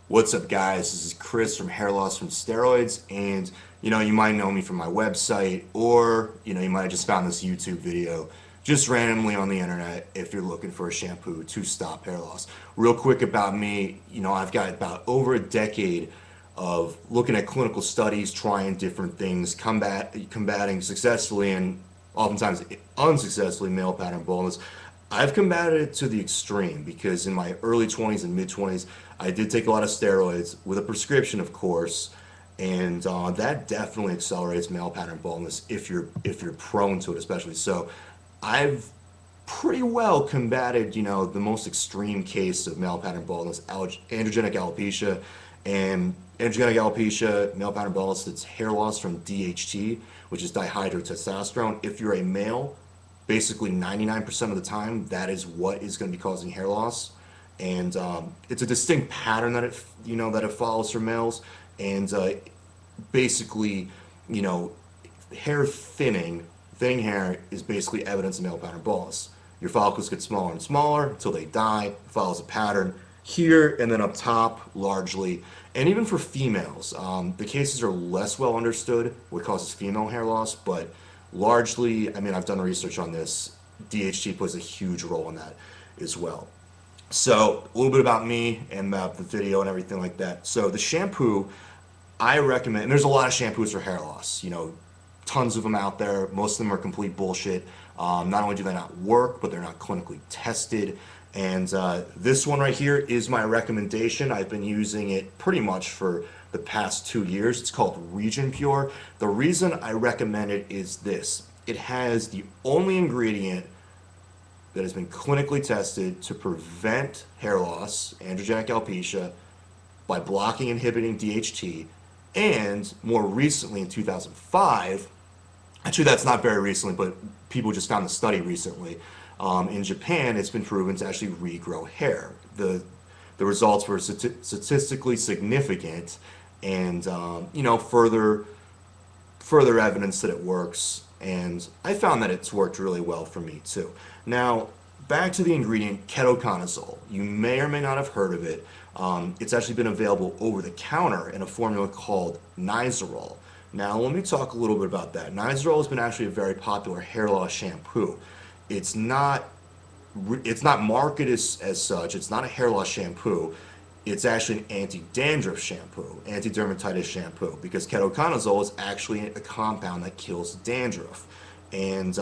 What's up, guys? This is Chris from Hair Loss from Steroids, and you might know me from my website, or you might have just found this YouTube video just randomly on the internet if you're looking for a shampoo to stop hair loss. Real quick about me, I've got about over a decade of looking at clinical studies, trying different things, combating successfully and oftentimes unsuccessfully male pattern baldness. I've combated it to the extreme because in my early 20s and mid 20s, I did take a lot of steroids with a prescription, of course, and that definitely accelerates male pattern baldness if you're prone to it, especially. So, I've pretty well combated, the most extreme case of male pattern baldness, androgenic alopecia, and androgenic alopecia, male pattern baldness, it's hair loss from DHT, which is dihydrotestosterone. If you're a male, basically 99% of the time, that is what is going to be causing hair loss. And it's a distinct pattern that it follows for males. And basically, you know, hair thinning hair is basically evidence of male pattern baldness. Your follicles get smaller and smaller until they die. It follows a pattern here and then up top, largely. And even for females, the cases are less well understood what causes female hair loss, but largely, I mean, I've done research on this. DHT plays a huge role in that as well. So, a little bit about me and about the video and everything like that. So, the shampoo I recommend, and there's a lot of shampoos for hair loss, tons of them out there. Most of them are complete bullshit. Not only do they not work, but they're not clinically tested. And this one right here is my recommendation. I've been using it pretty much for the past 2 years. It's called Region Pure. The reason I recommend it is this. It has the only ingredient that has been clinically tested to prevent hair loss, androgenic alopecia, by blocking and inhibiting DHT, and more recently in 2005, actually that's not very recently, but people just found the study recently, in Japan it's been proven to actually regrow hair. The results were statistically significant, and further evidence that it works, and I found that it's worked really well for me too. Now, back to the ingredient ketoconazole. You may or may not have heard of it. It's actually been available over the counter in a formula called Nizoral. Now, let me talk a little bit about that. Nizoral has been actually a very popular hair loss shampoo. It's not marketed as such. It's not a hair loss shampoo. It's actually an anti-dandruff shampoo, anti-dermatitis shampoo, because ketoconazole is actually a compound that kills dandruff. And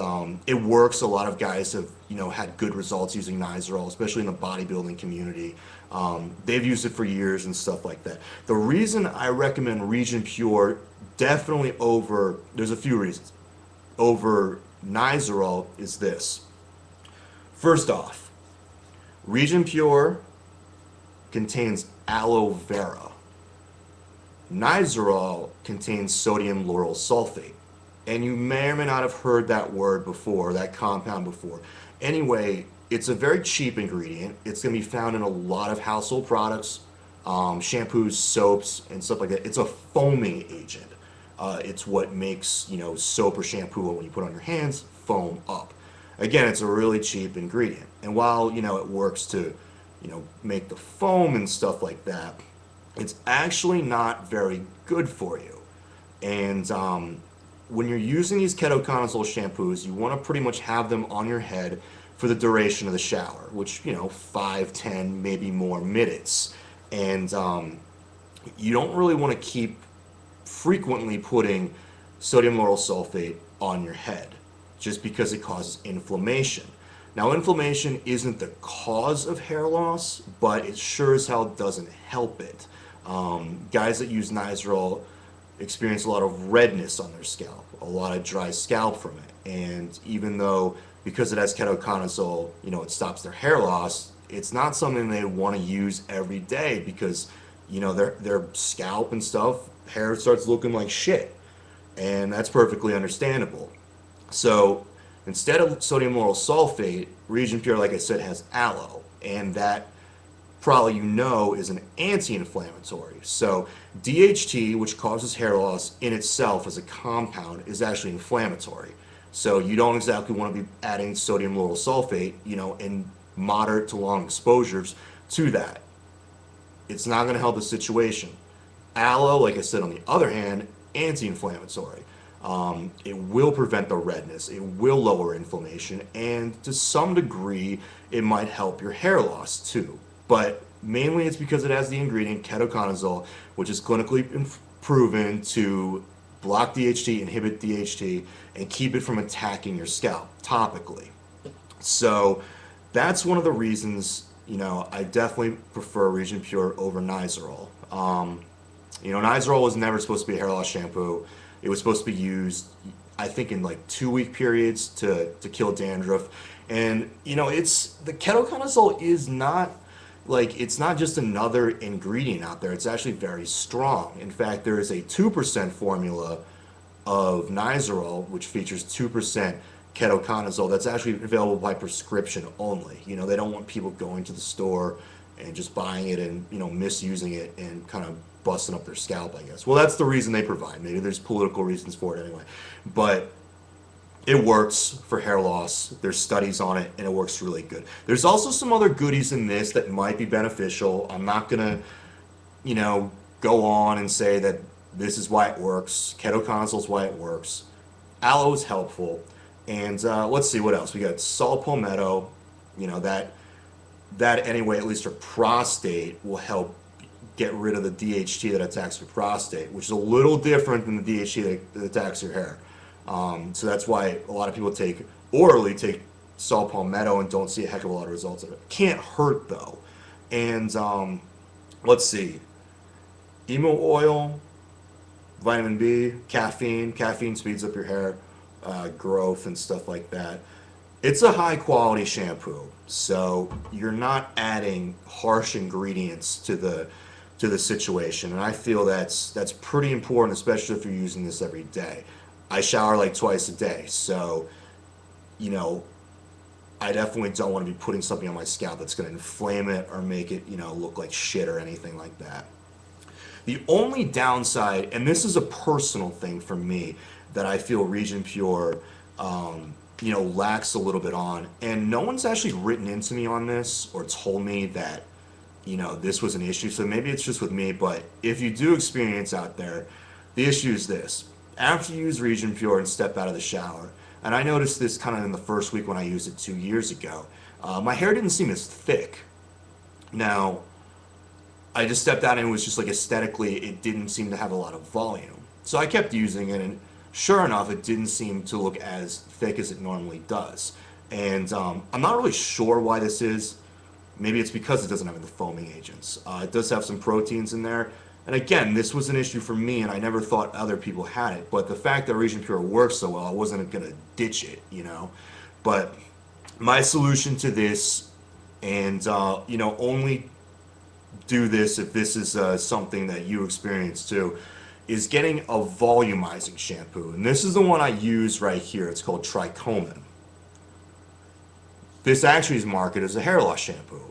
it works. A lot of guys have, had good results using Nizoral, especially in the bodybuilding community. They've used it for years and stuff like that. The reason I recommend Region Pure definitely there's a few reasons, over Nizoral is this. First off, Region Pure contains aloe vera. Nizoral contains sodium lauryl sulfate. And you may or may not have heard that word before, that compound before. Anyway, it's a very cheap ingredient. It's going to be found in a lot of household products, shampoos, soaps, and stuff like that. It's a foaming agent. It's what makes, soap or shampoo, when you put it on your hands, foam up. Again, it's a really cheap ingredient. And while, it works to, make the foam and stuff like that, it's actually not very good for you. And when you're using these ketoconazole shampoos, you want to pretty much have them on your head for the duration of the shower, which, 5, 10, maybe more minutes. And you don't really want to keep frequently putting sodium lauryl sulfate on your head just because it causes inflammation. Now, inflammation isn't the cause of hair loss, but it sure as hell doesn't help it. Guys that use Nizoral experience a lot of redness on their scalp, a lot of dry scalp from it. And even though, because it has ketoconazole, it stops their hair loss, it's not something they want to use every day because, their scalp and stuff, hair starts looking like shit. And that's perfectly understandable. So, instead of sodium lauryl sulfate, Region Pure, like I said, has aloe. And that probably is an anti-inflammatory. So DHT, which causes hair loss in itself as a compound, is actually inflammatory. So you don't exactly want to be adding sodium lauryl sulfate, in moderate to long exposures to that. it's not going to help the situation. Aloe, like I said, on the other hand, anti-inflammatory. It will prevent the redness, it will lower inflammation, and to some degree, it might help your hair loss too. But mainly it's because it has the ingredient ketoconazole, which is clinically proven to block DHT, inhibit DHT, and keep it from attacking your scalp topically. So that's one of the reasons, I definitely prefer Region Pure over Nizoral. Nizoral was never supposed to be a hair loss shampoo. It was supposed to be used, I think, in like 2-week periods to kill dandruff. And, it's, the ketoconazole is not, it's not just another ingredient out there. It's actually very strong. In fact, there is a 2% formula of Nizoral, which features 2% ketoconazole, that's actually available by prescription only. They don't want people going to the store and just buying it and, misusing it and kind of busting up their scalp, I guess. Well, that's the reason they provide. Maybe there's political reasons for it anyway. But it works for hair loss. There's studies on it, and it works really good. There's also some other goodies in this that might be beneficial. I'm not going to, go on and say that this is why it works. Ketoconazole is why it works. Aloe is helpful. And let's see what else. We got saw palmetto, that anyway, at least for prostate, will help get rid of the DHT that attacks your prostate, which is a little different than the DHT that attacks your hair. So that's why a lot of people orally take saw palmetto and don't see a heck of a lot of results of it. Can't hurt though. And let's see, emo oil, vitamin B, caffeine. Caffeine speeds up your hair growth and stuff like that. It's a high quality shampoo, so you're not adding harsh ingredients to the situation, and I feel that's pretty important, especially if you're using this every day. I shower like twice a day, so I definitely don't want to be putting something on my scalp that's going to inflame it or make it look like shit or anything like that. The only downside, and this is a personal thing for me, that I feel Region Pure lacks a little bit on, and no one's actually written into me on this or told me that this was an issue, so maybe it's just with me. But if you do experience out there, the issue is this: after you use Region Pure and step out of the shower, and I noticed this kind of in the first week when I used it 2 years ago, my hair didn't seem as thick. Now, I just stepped out and it was just aesthetically, it didn't seem to have a lot of volume. So I kept using it, and sure enough, it didn't seem to look as thick as it normally does. And I'm not really sure why this is. Maybe it's because it doesn't have the foaming agents. It does have some proteins in there. And again, this was an issue for me, and I never thought other people had it. But the fact that Region Pure works so well, I wasn't going to ditch it, But my solution to this, and only do this if this is something that you experience too, is getting a volumizing shampoo. And this is the one I use right here. It's called Tricomin. This actually is marketed as a hair loss shampoo.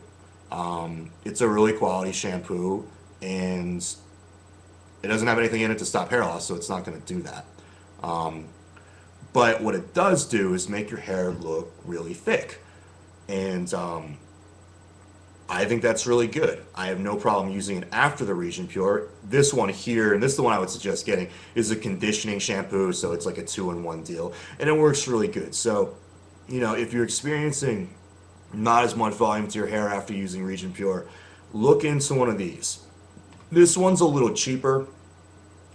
It's a really quality shampoo, and it doesn't have anything in it to stop hair loss, so it's not going to do that. But what it does do is make your hair look really thick. And I think that's really good. I have no problem using it after the Region Pure. This one here, and this is the one I would suggest getting, is a conditioning shampoo, so it's like a 2-in-1 deal, and it works really good. So, if you're experiencing not as much volume to your hair after using Region Pure, look into one of these. This one's a little cheaper.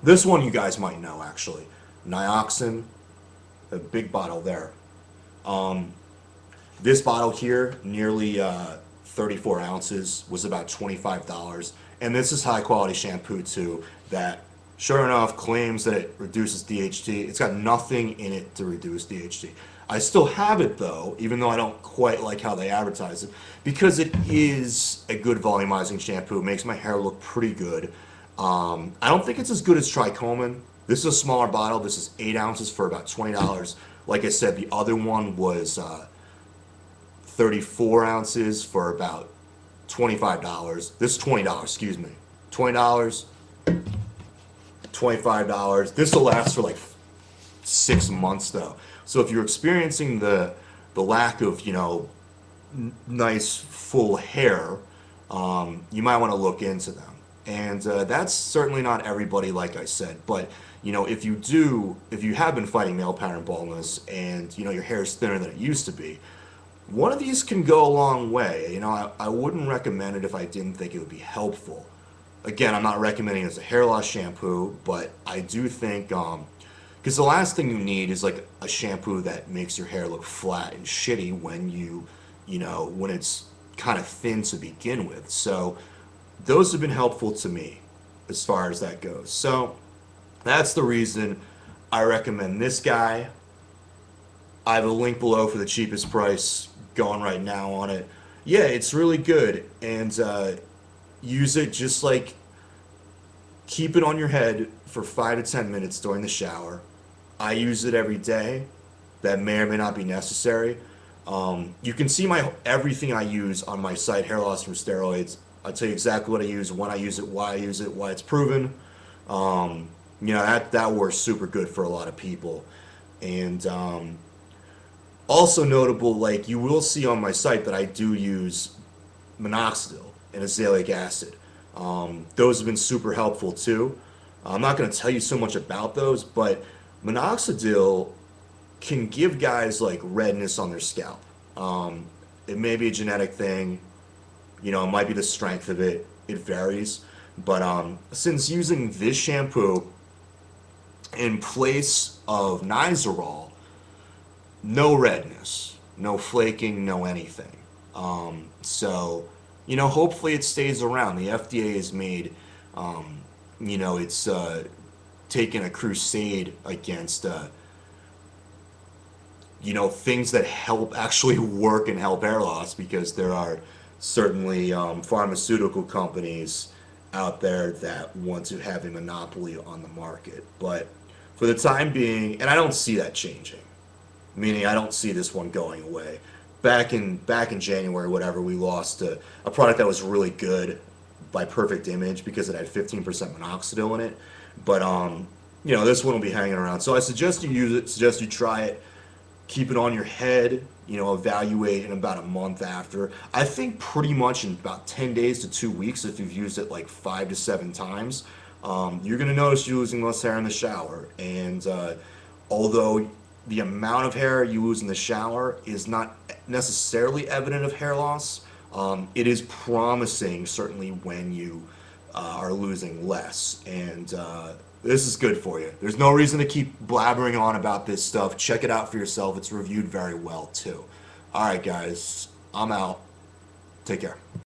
This one you guys might know, actually. Nioxin, a big bottle there. This bottle here, nearly 34 ounces, was about $25. And this is high quality shampoo too, that sure enough claims that it reduces DHT. It's got nothing in it to reduce DHT. I still have it though, even though I don't quite like how they advertise it, because it is a good volumizing shampoo. It makes my hair look pretty good. I don't think it's as good as Tricomin. This is a smaller bottle. This is 8 ounces for about $20. Like I said, the other one was 34 ounces for about $25. This is $20, excuse me. $20, $25. This will last for like 6 months though. So if you're experiencing the lack of, nice full hair, you might want to look into them. And that's certainly not everybody, like I said. But you know, if you have been fighting male pattern baldness, and you know your hair is thinner than it used to be, one of these can go a long way. You know, I wouldn't recommend it if I didn't think it would be helpful. Again, I'm not recommending it as a hair loss shampoo, but I do think, because the last thing you need is like a shampoo that makes your hair look flat and shitty when you know, when it's kind of thin to begin with. So those have been helpful to me as far as that goes. So that's the reason I recommend this guy. I have a link below for the cheapest price going right now on it. Yeah, it's really good, and use it just like, keep it on your head for 5 to 10 minutes during the shower. I use it every day. That may or may not be necessary. You can see everything I use on my site, Hair Loss from Steroids. I'll tell you exactly what I use, when I use it, why I use it, why it's proven. You know, that works super good for a lot of people. And also notable, like, you will see on my site that I do use minoxidil and azelaic acid. Those have been super helpful too. I'm not going to tell you so much about those, but minoxidil can give guys like redness on their scalp. It may be a genetic thing, you know, it might be the strength of it, it varies. But since using this shampoo in place of Nizoral, no redness, no flaking, no anything. So, you know, hopefully it stays around. The FDA has made, you know, it's taken a crusade against, you know, things that help actually work and help hair loss, because there are certainly pharmaceutical companies out there that want to have a monopoly on the market. But for the time being, and I don't see that changing, meaning I don't see this one going away. Back in January, whatever, we lost a product that was really good by Perfect Image because it had 15% minoxidil in it. But you know, this one will be hanging around. So I suggest you use it, suggest you try it, keep it on your head, you know, evaluate in about a month after. I think pretty much in about 10 days to 2 weeks, if you've used it like 5 to 7 times, you're going to notice you're losing less hair in the shower. And although the amount of hair you lose in the shower is not necessarily evident of hair loss, it is promising, certainly when you are losing less. And this is good for you. There's no reason to keep blabbering on about this stuff. Check it out for yourself. It's reviewed very well too. All right, guys, I'm out. Take care.